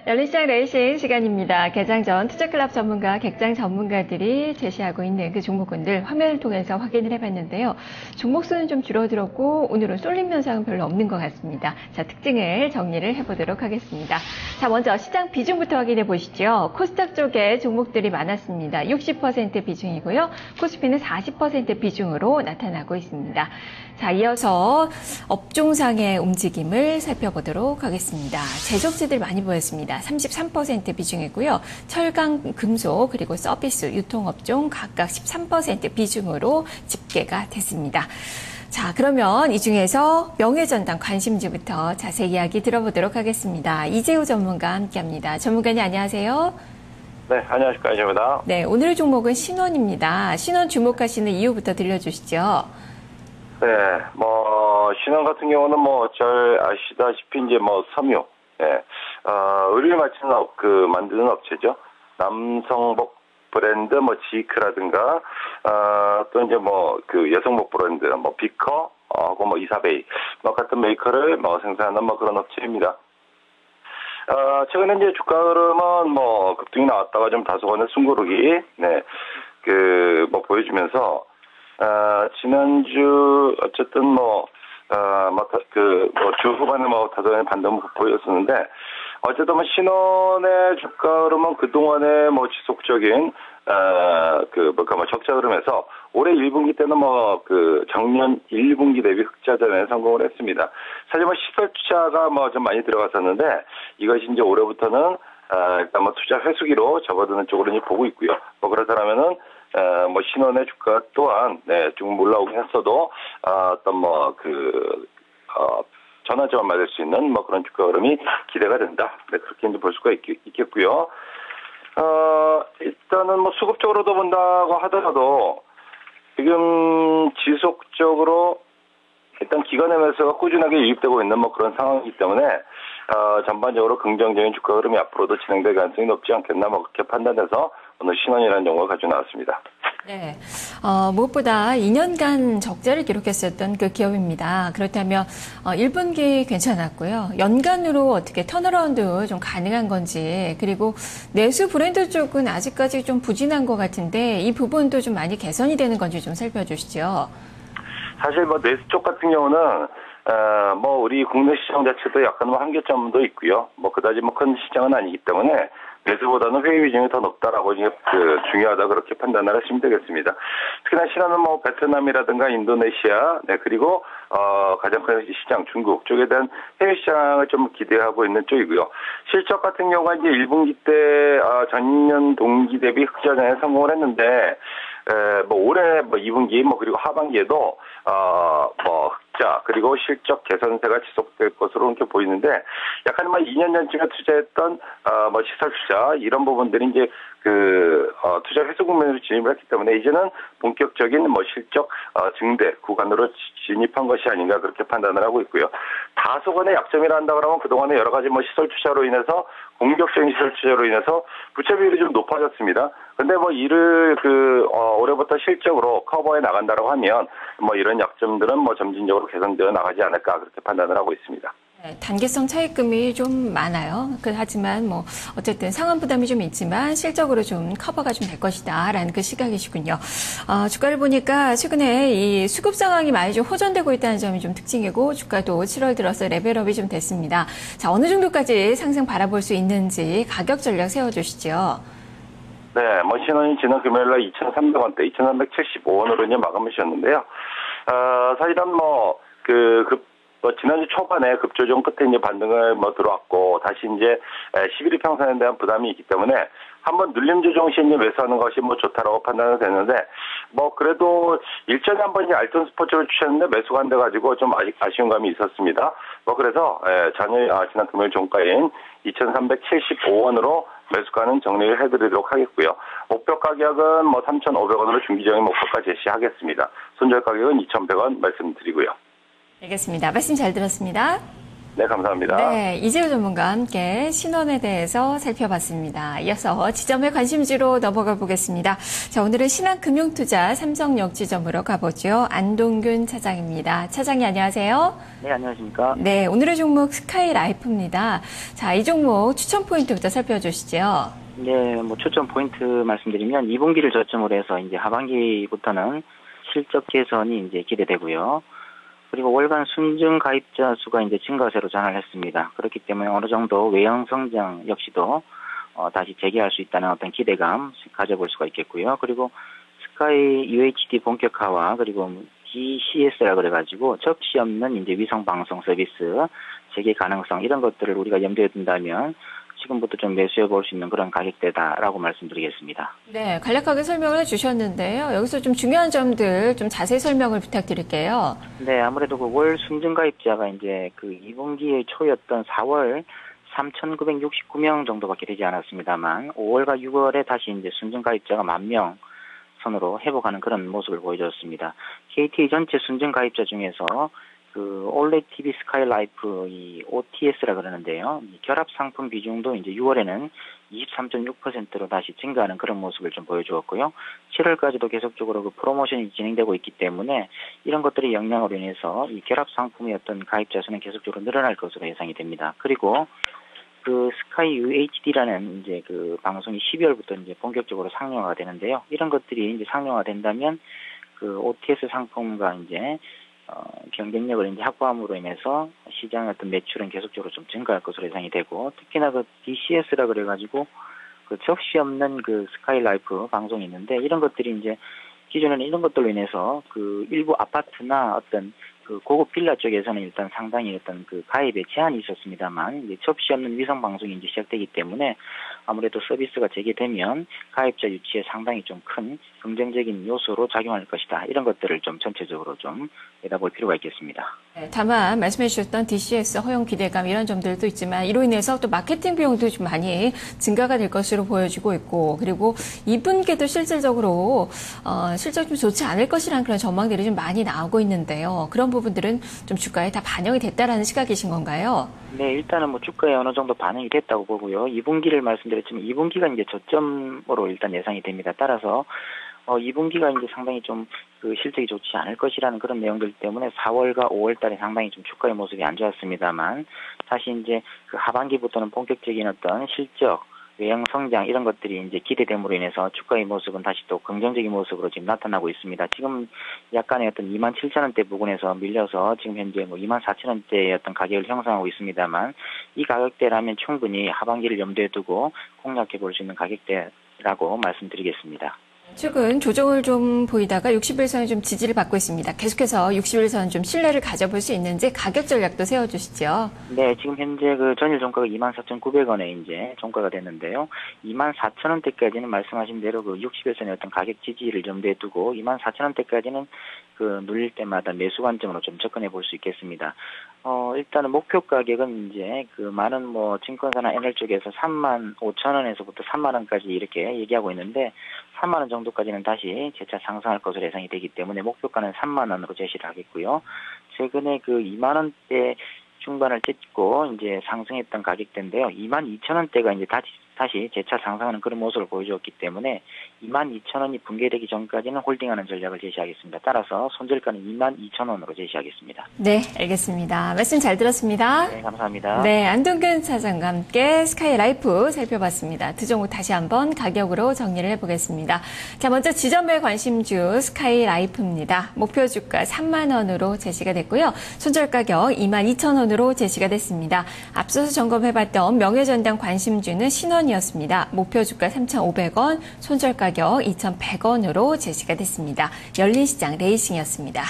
열린시장 레이싱 시간입니다. 개장 전 투자클럽 전문가, 객장 전문가들이 제시하고 있는 그 종목군들 화면을 통해서 확인을 해봤는데요. 종목 수는 좀 줄어들었고 오늘은 쏠림 현상은 별로 없는 것 같습니다. 자, 특징을 정리를 해보도록 하겠습니다. 자, 먼저 시장 비중부터 확인해 보시죠. 코스닥 쪽에 종목들이 많았습니다. 60% 비중이고요. 코스피는 40% 비중으로 나타나고 있습니다. 자, 이어서 업종상의 움직임을 살펴보도록 하겠습니다. 제적지들 많이 보였습니다. 33% 비중이고요. 철강, 금속, 그리고 서비스, 유통업종 각각 13% 비중으로 집계가 됐습니다. 자, 그러면 이 중에서 명예전당 관심주부터 자세히 이야기 들어보도록 하겠습니다. 이재호 전문가와 함께합니다. 전문가님 안녕하세요. 네, 안녕하십니까. 이재호입니다. 네, 오늘의 종목은 신원입니다. 신원 주목하시는 이유부터 들려주시죠. 네, 신원 같은 경우는 잘 아시다시피 이제 섬유, 의류를 만드는 업체죠. 남성복 브랜드, 지크라든가, 또 이제 여성복 브랜드, 비커, 하고 이사베이, 같은 메이커를 생산하는 그런 업체입니다. 최근에 이제 주가 흐름은 급등이 나왔다가 좀 다소간의 숨고르기, 보여주면서, 지난주, 어쨌든 주 후반에 다소간의 반등을 보였었는데, 어쨌든 신원의 주가 흐름은 그동안에 지속적인, 적자 흐름에서 올해 1분기 때는 작년 1분기 대비 흑자전에 성공을 했습니다. 사실 시설 투자가 좀 많이 들어갔었는데, 이것이 이제 올해부터는, 일단 투자 회수기로 접어드는 쪽으로 이제 보고 있고요. 그렇다면은, 신원의 주가 또한, 좀 올라오긴 했어도, 전환점을 맞을 수 있는 그런 주가 흐름이 기대가 된다. 그렇게 이제 볼 수가 있겠고요. 일단은 수급적으로도 본다고 하더라도 지금 지속적으로 일단 기관의 매수가 꾸준하게 유입되고 있는 그런 상황이기 때문에 전반적으로 긍정적인 주가 흐름이 앞으로도 진행될 가능성이 높지 않겠나 그렇게 판단해서 오늘 신원이라는 종목을 가지고 나왔습니다. 네, 무엇보다 2년간 적자를 기록했었던 그 기업입니다. 그렇다면 1분기 괜찮았고요. 연간으로 어떻게 턴어라운드 좀 가능한 건지, 그리고 내수 브랜드 쪽은 아직까지 좀 부진한 것 같은데 이 부분도 좀 많이 개선이 되는 건지 좀 살펴주시죠. 사실 내수 쪽 같은 경우는 우리 국내 시장 자체도 약간 한계점도 있고요. 그다지 큰 시장은 아니기 때문에 매수보다는 회의 비중이 더 높다라고 중요하다 그렇게 판단을 하시면 되겠습니다. 특히나 신한은 베트남이라든가 인도네시아, 그리고 가장 큰 시장 중국 쪽에 대한 해외 시장을 좀 기대하고 있는 쪽이고요. 실적 같은 경우가 이제 1분기 때 전년 동기 대비 흑자전에 성공을 했는데 올해 2분기 그리고 하반기에도 흑자 그리고 실적 개선세가 지속될 것으로 이렇게 보이는데 약간 2년 전쯤에 투자했던 시설 투자 이런 부분들이 이제 투자 회수 국면으로 진입을 했기 때문에 이제는 본격적인 실적 증대 구간으로 진입한 것이 아닌가 그렇게 판단을 하고 있고요. 다소간의 약점이라 한다 그러면 그동안에 여러 가지 시설 투자로 인해서 공격적인 시설 투자로 인해서 부채 비율이 좀 높아졌습니다. 근데 이를 올해부터 실적으로 커버해 나간다라고 하면 이런 약점들은 점진적으로 개선되어 나가지 않을까 그렇게 판단을 하고 있습니다. 네, 단기성 차익금이 좀 많아요. 하지만 어쨌든 상환 부담이 좀 있지만 실적으로 좀 커버가 좀 될 것이다라는 그 시각이시군요. 주가를 보니까 최근에 이 수급 상황이 많이 좀 호전되고 있다는 점이 좀 특징이고 주가도 7월 들어서 레벨업이 좀 됐습니다. 자, 어느 정도까지 상승 바라볼 수 있는지 가격 전략 세워주시죠. 네, 신원이 지난 금요일날 2,300원대, 2,375원으로 이제 마감을 지었는데요. 사실은 지난주 초반에 급조정 끝에 이제 반등을 들어왔고, 다시 이제 11일 평선에 대한 부담이 있기 때문에 한번 눌림 조정 시 이제 매수하는 것이 좋다라고 판단이 되는데, 그래도 일전에 한번 이제 알톤 스포츠를 추천했는데 매수가 안 돼가지고 좀 아쉬운 감이 있었습니다. 그래서, 지난 금요일 종가인 2,375원으로 매수가는 정리를 해드리도록 하겠고요. 목표 가격은 3,500원으로 중기적인 목표가 제시하겠습니다. 손절 가격은 2,100원 말씀드리고요. 알겠습니다. 말씀 잘 들었습니다. 네, 감사합니다. 네, 이재우 전문가와 함께 신원에 대해서 살펴봤습니다. 이어서 지점의 관심주로 넘어가 보겠습니다. 자, 오늘은 신한금융투자 삼성역 지점으로 가보죠. 안동균 차장입니다. 차장님 안녕하세요. 네, 안녕하십니까. 네, 오늘의 종목 스카이라이프입니다. 자, 이 종목 추천 포인트부터 살펴주시죠. 네, 추천 포인트 말씀드리면 2분기를 저점으로 해서 이제 하반기부터는 실적 개선이 이제 기대되고요. 그리고 월간 순증 가입자 수가 이제 증가세로 전환했습니다. 그렇기 때문에 어느 정도 외형 성장 역시도 다시 재개할 수 있다는 어떤 기대감 가져볼 수가 있겠고요. 그리고 스카이 UHD 본격화와 그리고 DCS라 그래가지고 접시 없는 이제 위성 방송 서비스 재개 가능성 이런 것들을 우리가 염두에 둔다면 지금부터 좀 매수해 볼 수 있는 그런 가격대다라고 말씀드리겠습니다. 네, 간략하게 설명을 해주셨는데요. 여기서 좀 중요한 점들 좀 자세히 설명을 부탁드릴게요. 네, 아무래도 그 월 순증 가입자가 이제 그 2분기의 초였던 4월 3,969명 정도밖에 되지 않았습니다만 5월과 6월에 다시 이제 순증 가입자가 10,000명 선으로 회복하는 그런 모습을 보여줬습니다. KT 전체 순증 가입자 중에서 그 올레 TV 스카이라이프 이 OTS라 그러는데요. 이 결합 상품 비중도 이제 6월에는 23.6%로 다시 증가하는 그런 모습을 좀 보여주었고요. 7월까지도 계속적으로 그 프로모션이 진행되고 있기 때문에 이런 것들이 영향으로 인해서 이 결합 상품의 어떤 가입자 수는 계속적으로 늘어날 것으로 예상이 됩니다. 그리고 그 스카이 UHD라는 이제 그 방송이 12월부터 이제 본격적으로 상용화가 되는데요. 이런 것들이 이제 상용화 된다면 그 OTS 상품과 이제 경쟁력을 이제 확보함으로 인해서 시장의 어떤 매출은 계속적으로 좀 증가할 것으로 예상이 되고, 특히나 그 DCS라 그래가지고 그 접시 없는 그 스카이라이프 방송이 있는데, 이런 것들이 이제 기존에는 이런 것들로 인해서 그 일부 아파트나 어떤 그 고급 빌라 쪽에서는 일단 상당히 어떤 그 가입에 제한이 있었습니다만, 이제 접시 없는 위성 방송이 이제 시작되기 때문에 아무래도 서비스가 재개되면 가입자 유치에 상당히 좀 큰 긍정적인 요소로 작용할 것이다. 이런 것들을 좀 전체적으로 좀 내다볼 필요가 있겠습니다. 네, 다만 말씀해 주셨던 DCS 허용 기대감 이런 점들도 있지만 이로 인해서 또 마케팅 비용도 좀 많이 증가가 될 것으로 보여지고 있고, 그리고 2분기도 실질적으로 실적 좀 좋지 않을 것이라는 그런 전망들이 좀 많이 나오고 있는데요. 그런 부분들은 좀 주가에 다 반영이 됐다라는 시각이신 건가요? 네, 일단은 주가에 어느 정도 반영이 됐다고 보고요. 2분기를 말씀드렸지만 2분기가 이제 저점으로 일단 예상이 됩니다. 따라서 2분기가 이제 상당히 좀 그 실적이 좋지 않을 것이라는 그런 내용들 때문에 4월과 5월 달에 상당히 좀 주가의 모습이 안 좋았습니다만, 다시 이제 그 하반기부터는 본격적인 어떤 실적, 외형 성장 이런 것들이 이제 기대됨으로 인해서 주가의 모습은 다시 또 긍정적인 모습으로 지금 나타나고 있습니다. 지금 약간의 어떤 27,000원대 부근에서 밀려서 지금 현재 24,000원대의 어떤 가격을 형성하고 있습니다만, 이 가격대라면 충분히 하반기를 염두에 두고 공략해 볼 수 있는 가격대라고 말씀드리겠습니다. 최근 조정을 좀 보이다가 60일선이 좀 지지를 받고 있습니다. 계속해서 60일선 좀 신뢰를 가져볼 수 있는지 가격 전략도 세워주시죠. 네, 지금 현재 그 전일 종가가 24,900원에 이제 종가가 됐는데요. 24,000원대까지는 말씀하신 대로 그 60일선의 어떤 가격 지지를 염두에 두고 24,000원대까지는 그 눌릴 때마다 매수 관점으로 좀 접근해 볼 수 있겠습니다. 일단은 목표 가격은 이제 그 많은 증권사나 NL 쪽에서 35,000원에서부터 30,000원까지 이렇게 얘기하고 있는데, 30,000원 정도까지는 다시 재차 상승할 것으로 예상이 되기 때문에 목표가는 30,000원으로 제시를 하겠고요. 최근에 그 20,000원대 중반을 찍고 이제 상승했던 가격대인데요. 22,000원대가 이제 다시 재차 상승하는 그런 모습을 보여주었기 때문에 22,000원이 붕괴되기 전까지는 홀딩하는 전략을 제시하겠습니다. 따라서 손절가는 22,000원으로 제시하겠습니다. 네, 알겠습니다. 말씀 잘 들었습니다. 네, 감사합니다. 네, 안동근 차장과 함께 스카이라이프 살펴봤습니다. 두 종목 다시 한번 가격으로 정리를 해보겠습니다. 자, 먼저 지점의 관심주 스카이라이프입니다. 목표 주가 3만 원으로 제시가 됐고요. 손절 가격 22,000원으로 제시가 됐습니다. 앞서서 점검해봤던 명예전당 관심주는 신원이었습니다. 목표 주가 3,500원, 손절 가격 2,100원으로 제시가 됐습니다. 열린 시장 레이싱이었습니다.